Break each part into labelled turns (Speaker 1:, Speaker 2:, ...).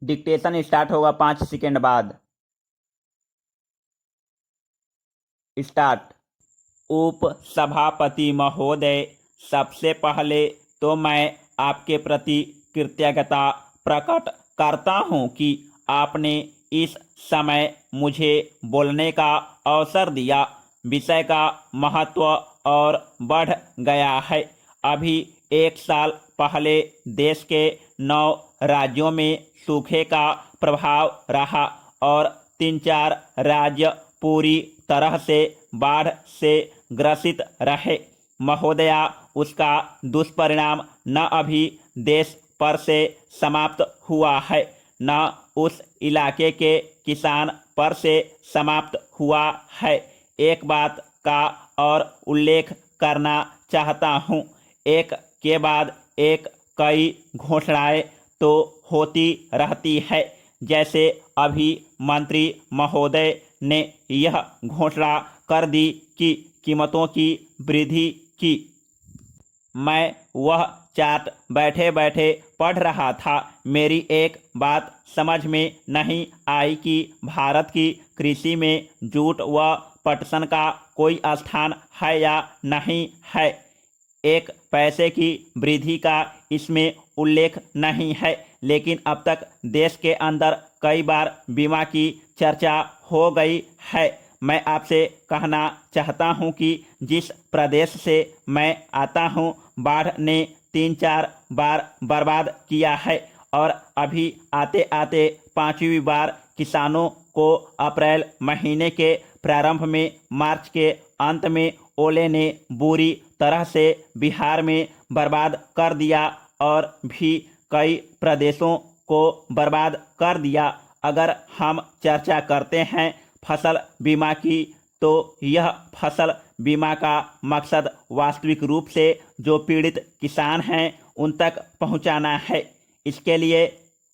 Speaker 1: Dictation start होगा 5 second बाद। Start. उप सभापति महोदय, सबसे पहले तो मैं आपके प्रति कृतज्ञता प्रकट करता हूं कि आपने इस समय मुझे बोलने का अवसर दिया। विषय का महत्व और बढ़ गया है। अभी 1 साल पहले देश के 9 राज्यों में सूखे का प्रभाव रहा और 3-4 राज्य पूरी तरह से बाढ़ से ग्रसित रहे। महोदया, उसका दुष्परिणाम न अभी देश पर से समाप्त हुआ है, न उस इलाके के किसान पर से समाप्त हुआ है। एक बात का और उल्लेख करना चाहता हूँ। एक के बाद एक कई घोषणाएं तो होती रहती है। जैसे अभी मंत्री महोदय ने यह घोषणा कर दी कि कीमतों की वृद्धि की। मैं वह चार्ट बैठे बैठे पढ़ रहा था। मेरी एक बात समझ में नहीं आई कि भारत की कृषि में जूट व पटसन का कोई स्थान है या नहीं है। 1 पैसे की वृद्धि का इसमें उल्लेख नहीं है, लेकिन अब तक देश के अंदर कई बार बीमा की चर्चा हो गई है। मैं आपसे कहना चाहता हूं कि जिस प्रदेश से मैं आता हूं, बाढ़ ने 3-4 बार बर्बाद किया है और अभी आते आते 5वीं बार किसानों को अप्रैल महीने के प्रारंभ में, मार्च के अंत में ओले ने बुरी तरह से बिहार में बर्बाद कर दिया और भी कई प्रदेशों को बर्बाद कर दिया। अगर हम चर्चा करते हैं फसल बीमा की, तो यह फसल बीमा का मकसद वास्तविक रूप से जो पीड़ित किसान हैं उन तक पहुंचाना है। इसके लिए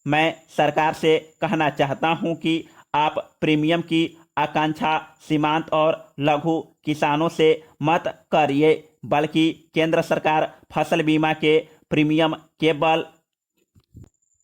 Speaker 1: मैं सरकार से कहना चाहता हूं कि आप प्रीमियम की आकांक्षा सीमांत और लघु किसानों से मत करिए, बल्कि केंद्र सरकार फसल बीमा के प्रीमियम के बल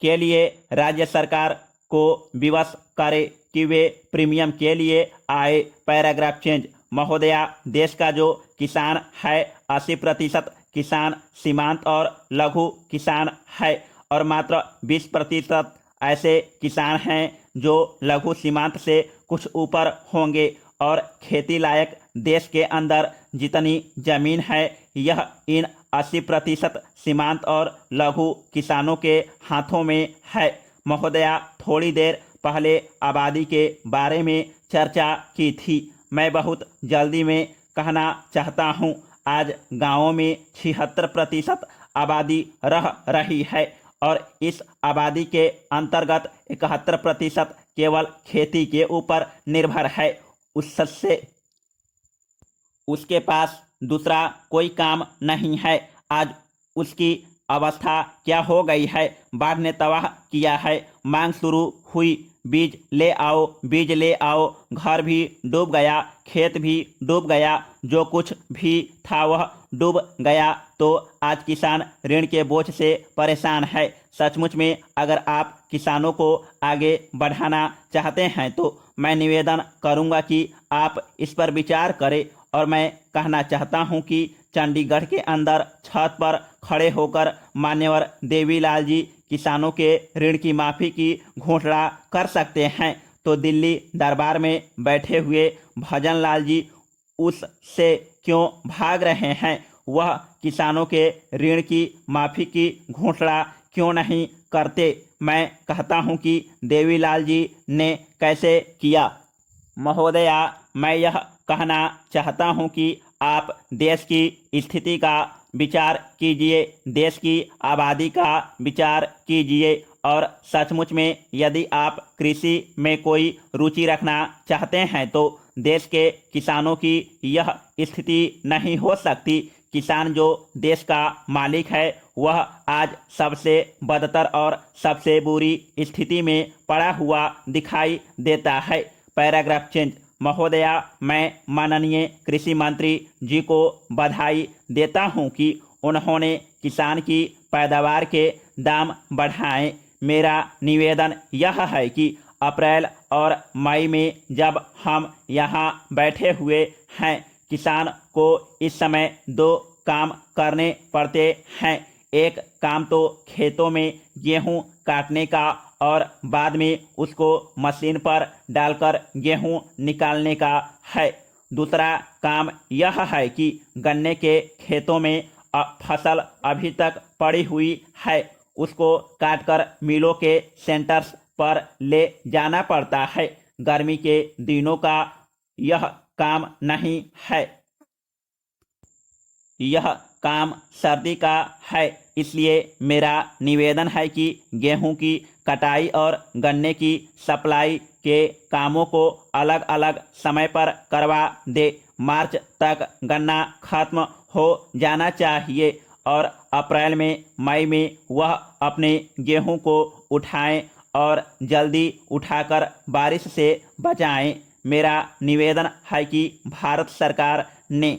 Speaker 1: के लिए राज्य सरकार को विवश करे कि वे प्रीमियम के लिए आए। Paragraph change. महोदया, देश का जो किसान है 80% किसान सीमांत और लघु किसान है और मात्र 20% ऐसे किसान हैं जो लघु सीमांत से कुछ ऊपर होंगे। और खेती लायक देश के अंदर जितनी जमीन है, यह इन 80% सीमांत और लघु किसानों के हाथों में है। महोदया, थोड़ी देर पहले आबादी के बारे में चर्चा की थी। मैं बहुत जल्दी में कहना चाहता हूँ। आज गांवों में 76% आबादी रह रही है और इस आबादी के अंतर्गत 71% केवल खेती के ऊपर निर्भर है। उससे उसके पास दूसरा कोई काम नहीं है। आज उसकी अवस्था क्या हो गई है? बाढ़ ने तबाह किया है। मांग शुरू हुई, बीज ले आओ, बीज ले आओ। घर भी डूब गया, खेत भी डूब गया, जो कुछ भी था वह डूब गया। तो आज किसान ऋण के बोझ से परेशान है। सचमुच में अगर आप किसानों को आगे बढ़ाना चाहते हैं तो मैं निवेदन करूंगा कि आप इस पर विचार करें। और मैं कहना चाहता हूं कि चंडीगढ़ के अंदर छत पर खड़े होकर मान्यवर देवीलाल जी किसानों के ऋण की माफ़ी की घोषणा कर सकते हैं, तो दिल्ली दरबार में बैठे हुए भजन लाल जी उससे क्यों भाग रहे हैं? वह किसानों के ऋण की माफ़ी की घोषणा क्यों नहीं करते? मैं कहता हूं कि देवीलाल जी ने कैसे किया। महोदया, मैं यह कहना चाहता हूं कि आप देश की स्थिति का विचार कीजिए, देश की आबादी का विचार कीजिए और सचमुच में यदि आप कृषि में कोई रुचि रखना चाहते हैं तो देश के किसानों की यह स्थिति नहीं हो सकती। किसान जो देश का मालिक है वह आज सबसे बदतर और सबसे बुरी स्थिति में पड़ा हुआ दिखाई देता है। Paragraph change. महोदया, मैं माननीय कृषि मंत्री जी को बधाई देता हूं कि उन्होंने किसान की पैदावार के दाम बढ़ाए। मेरा निवेदन यह है कि अप्रैल और मई में जब हम यहाँ बैठे हुए हैं, किसान को इस समय दो काम करने पड़ते हैं। एक काम तो खेतों में गेहूं काटने का और बाद में उसको मशीन पर डालकर गेहूं निकालने का है। दूसरा काम यह है कि गन्ने के खेतों में फसल अभी तक पड़ी हुई है, उसको काटकर मिलों के सेंटर्स पर ले जाना पड़ता है। गर्मी के दिनों का यह काम नहीं है, यह काम सर्दी का है। इसलिए मेरा निवेदन है कि गेहूं की कटाई और गन्ने की सप्लाई के कामों को अलग अलग समय पर करवा दे। मार्च तक गन्ना खत्म हो जाना चाहिए और अप्रैल में मई में वह अपने गेहूं को उठाएं और जल्दी उठाकर बारिश से बचाएं। मेरा निवेदन है कि भारत सरकार ने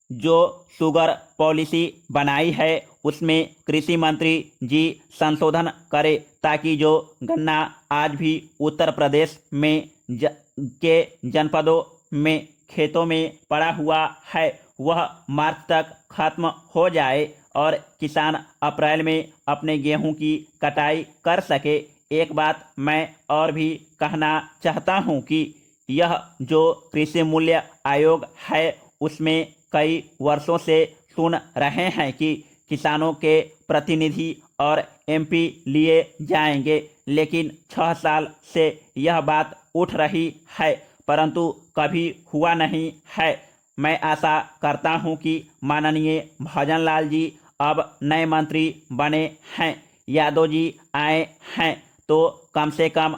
Speaker 1: जो शुगर पॉलिसी बनाई है उसमें कृषि मंत्री जी संशोधन करे, ताकि जो गन्ना आज भी उत्तर प्रदेश में के जनपदों में खेतों में पड़ा हुआ है वह मार्च तक खत्म हो जाए और किसान अप्रैल में अपने गेहूं की कटाई कर सके। एक बात मैं और भी कहना चाहता हूं कि यह जो कृषि मूल्य आयोग है उसमें कई वर्षों से सुन रहे हैं कि किसानों के प्रतिनिधि और एमपी लिए जाएंगे, लेकिन 6 साल से यह बात उठ रही है परंतु कभी हुआ नहीं है। मैं आशा करता हूं कि माननीय भजनलाल जी अब नए मंत्री बने हैं, यादव जी आए हैं तो कम से कम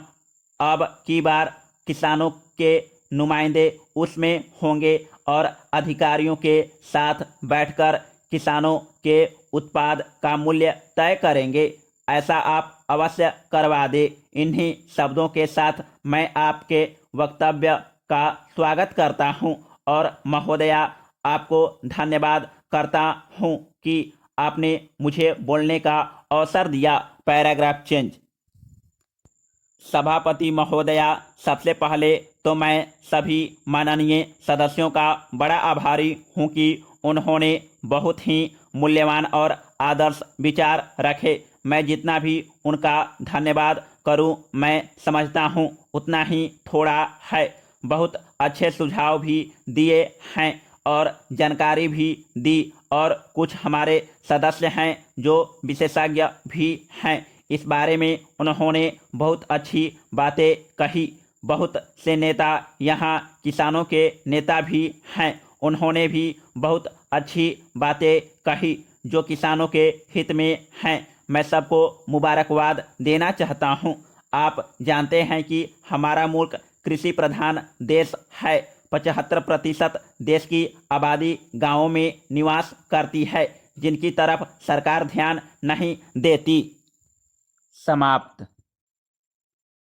Speaker 1: अब की बार किसानों के नुमाइंदे उसमें होंगे और अधिकारियों के साथ बैठकर किसानों के उत्पाद का मूल्य तय करेंगे। ऐसा आप अवश्य करवा दे। इन्हीं शब्दों के साथ मैं आपके वक्तव्य का स्वागत करता हूं और महोदया आपको धन्यवाद करता हूं कि आपने मुझे बोलने का अवसर दिया। Paragraph change. सभापति महोदया, सबसे पहले तो मैं सभी माननीय सदस्यों का बड़ा आभारी हूं कि उन्होंने बहुत ही मूल्यवान और आदर्श विचार रखे। मैं जितना भी उनका धन्यवाद करूं मैं समझता हूं उतना ही थोड़ा है। बहुत अच्छे सुझाव भी दिए हैं और जानकारी भी दी और कुछ हमारे सदस्य हैं जो विशेषज्ञ भी हैं। इस बारे में उन्होंने बहुत अच्छी बातें कही। बहुत से नेता यहाँ किसानों के नेता भी हैं, उन्होंने भी बहुत अच्छी बातें कही जो किसानों के हित में हैं। मैं सबको मुबारकबाद देना चाहता हूँ। आप जानते हैं कि हमारा मुल्क कृषि प्रधान देश है। 75% देश की आबादी गाँवों में निवास करती है, जिनकी तरफ सरकार ध्यान नहीं देती। समाप्त।